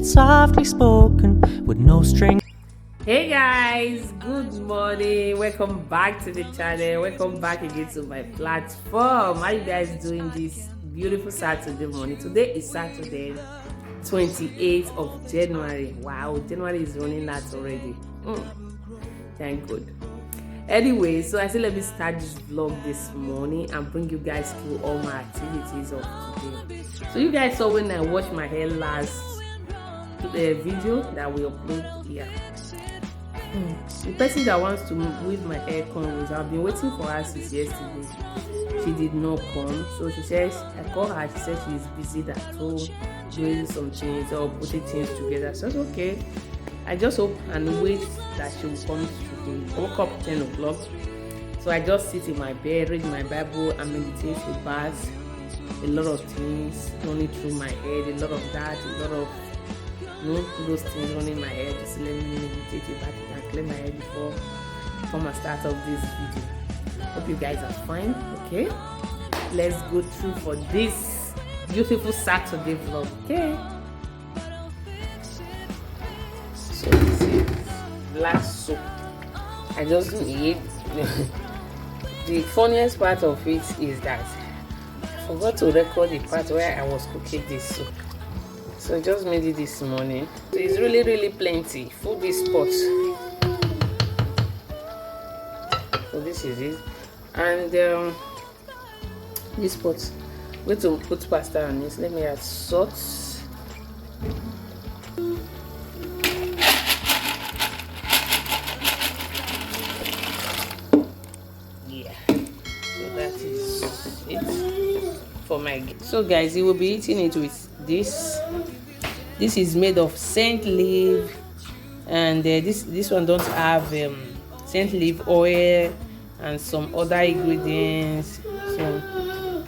it's softly spoken with no string. Hey guys, good morning. Welcome back to the channel. Welcome back again to my platform. How you guys doing this beautiful Saturday morning? Today is Saturday 28th of January. Wow, January is running out already. Thank God. Anyway, so I said let me start this vlog this morning and bring you guys through all my activities of today. So you guys saw when I washed my hair last video that we upload here. The person that wants to weave my hair cornrows, I've been waiting for her since yesterday. She did not come, so she says, I called her, she said she's busy at home doing some things or putting things together. So it's okay. I just hope and wait that she will come today. I woke up 10 o'clock, so I just sit in my bed, read my Bible and meditate about a lot of things running through my head, a lot of that, a lot of those things running in my head. Just let me meditate about it and clear my head before I start off this video. Hope you guys are fine. Okay, let's go through for this beautiful Saturday vlog. Okay, so this is black soap. I just need the funniest part of it is that I forgot to record the part where I was cooking this soup. So I just made it this morning. So it's really plenty. Full this pot. So this is it. And this pot, I'm going to put pasta on this. Let me add salt. Yeah. So that is it for my. So guys, you will be eating it with this. This is made of scent leaf, and this one don't have scent leaf oil and some other ingredients. So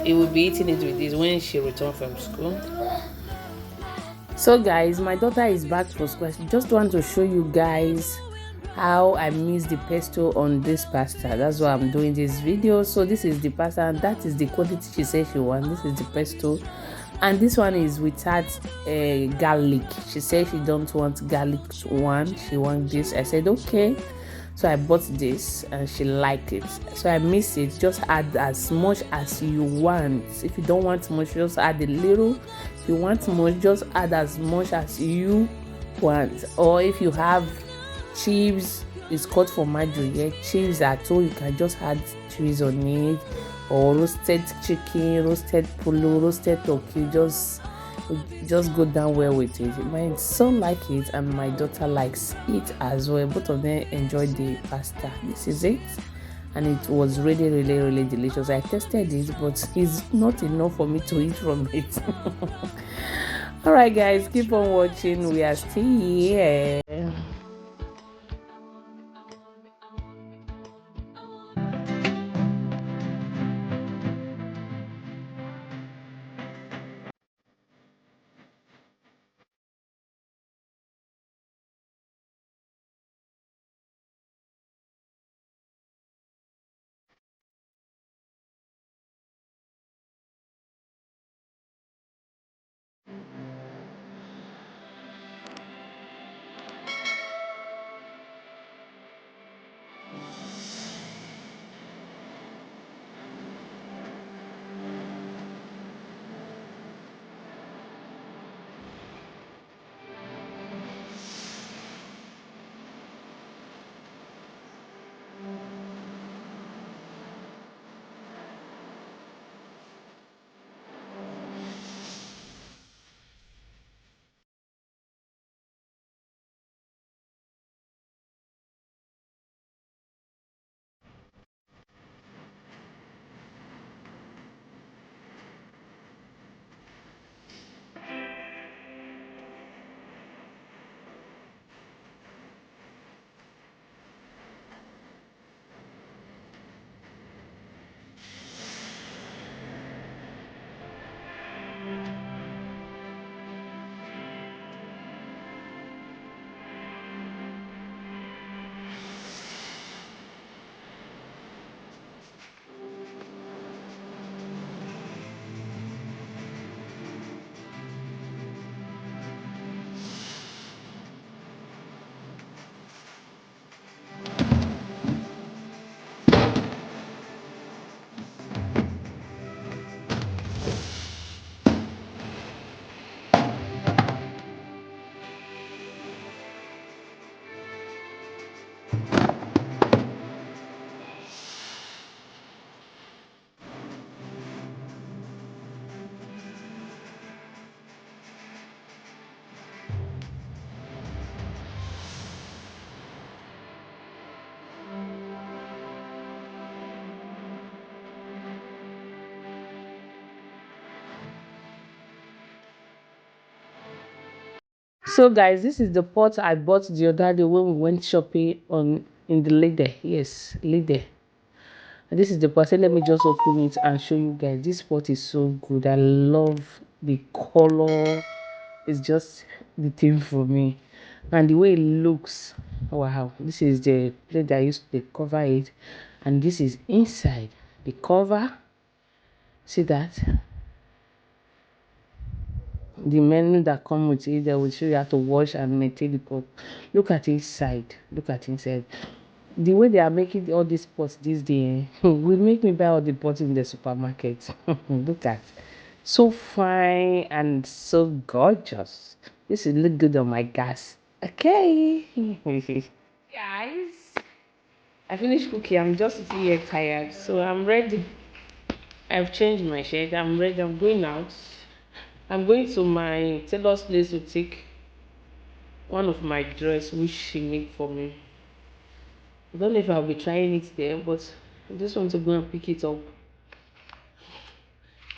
he will be eating it with this when she returns from school. So guys, my daughter is back for school. I just want to show you guys how I mix the pesto on this pasta. That's why I'm doing this video. So this is the pasta and that is the quantity she said she wants. This is the pesto, and this one is without garlic. She said she don't want garlic one, she wants this. I said okay, so I bought this and she liked it, so I mix it. Just add as much as you want. If you don't want much, just add a little. If you want much, just add as much as you want. Or if you have chips, is cut for margarine, yeah, chips at all, you can just add cheese on it, or roasted chicken, roasted polo, roasted turkey. Just go down well with it. My son like it and my daughter likes it as well. Both of them enjoy the pasta. This is it, and it was really delicious. I tested it, but it's not enough for me to eat from it. All right guys, keep on watching. We are still here. So guys, this is the pot I bought the other day when we went shopping in the lady. Yes, lady. This is the pot. So let me just open it and show you guys. This pot is so good. I love the color. It's just the thing for me, and the way it looks. Wow, this is the plate that I used to cover it, and this is inside the cover. See that? The menu that come with it, they will show you how to wash and maintain the pot. Look at inside. Look at inside. The way they are making all these pots this day will make me buy all the pots in the supermarket. Look at, so fine and so gorgeous. This will look good on my gas. Okay. Guys, I finished cooking. I'm just sitting here tired, so I'm ready. I've changed my shirt. I'm ready. I'm going out. I'm going to my tailor's place to take one of my dress which she made for me. I don't know if I'll be trying it there, but I just want to go and pick it up.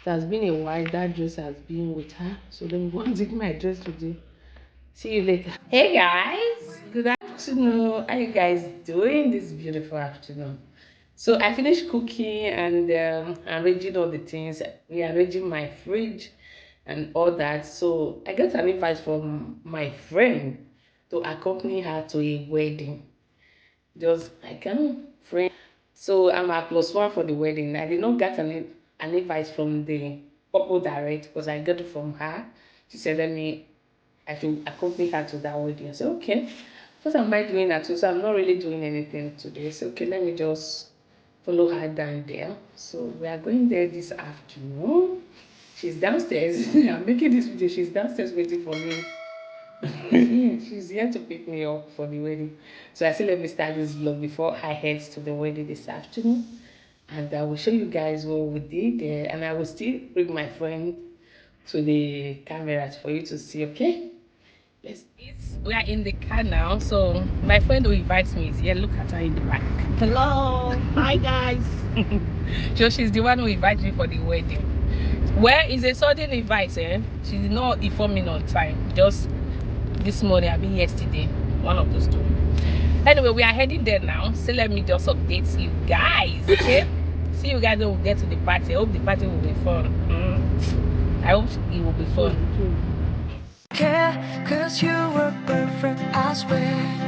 It has been a while. That dress has been with her, so let me go and take my dress today. See you later. Hey guys, good afternoon. How you guys doing this beautiful afternoon? So I finished cooking and arranging all the things, rearranging my fridge and all that. So I got an invite from my friend to accompany her to a wedding. Just like friend. So I'm a plus one for the wedding. I did not get an invite from the couple direct because I got it from her. She said, I should accompany her to that wedding. I said, okay. What am I doing that too? So I'm not really doing anything today. So okay, let me just follow her down there. So we are going there this afternoon. She's downstairs. I'm making this video. She's downstairs waiting for me. She's here to pick me up for the wedding. So I said, let me start this vlog before I head to the wedding this afternoon. And I will show you guys what we did there. And I will still bring my friend to the cameras for you to see, okay? We are in the car now. So my friend who invites me is here. Look at her in the back. Hello. Hi, guys. So she's the one who invites me for the wedding. Where is a sudden invite, eh? She did not inform me on time. Just this morning, I mean yesterday, one of those two. Anyway, we are heading there now. So let me just update you guys, okay? See you guys when we get to the party. I hope the party will be fun. I hope it will be fun. care, 'cause you were perfect, I swear.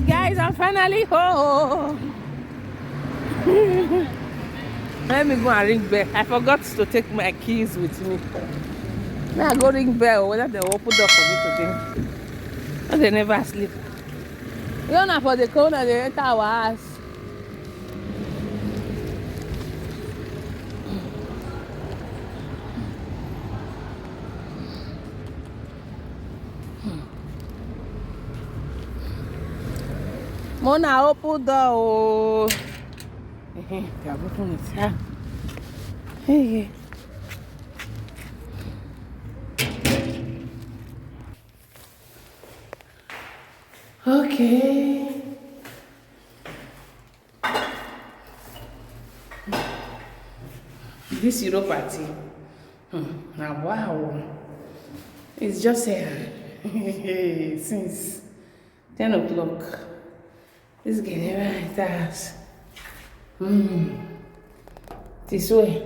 Guys, I'm finally home. Let me go and ring bell. I forgot to take my keys with me. Now I go ring bell whether they open door for me today. And they never sleep. You know for the corner they enter our house. Mona open door. They have opened it. Hey. Okay. This Euro party. Now wow. It's just since 10 o'clock. This getting right fast. This way.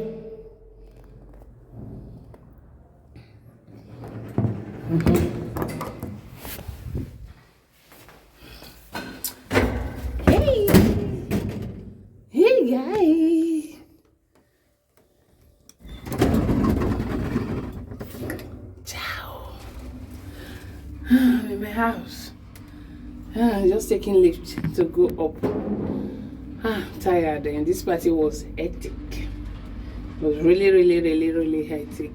Hey, hey guys. Ciao. I'm in my house. Just taking lift to go up. I'm tired, and this party was hectic. It was really hectic.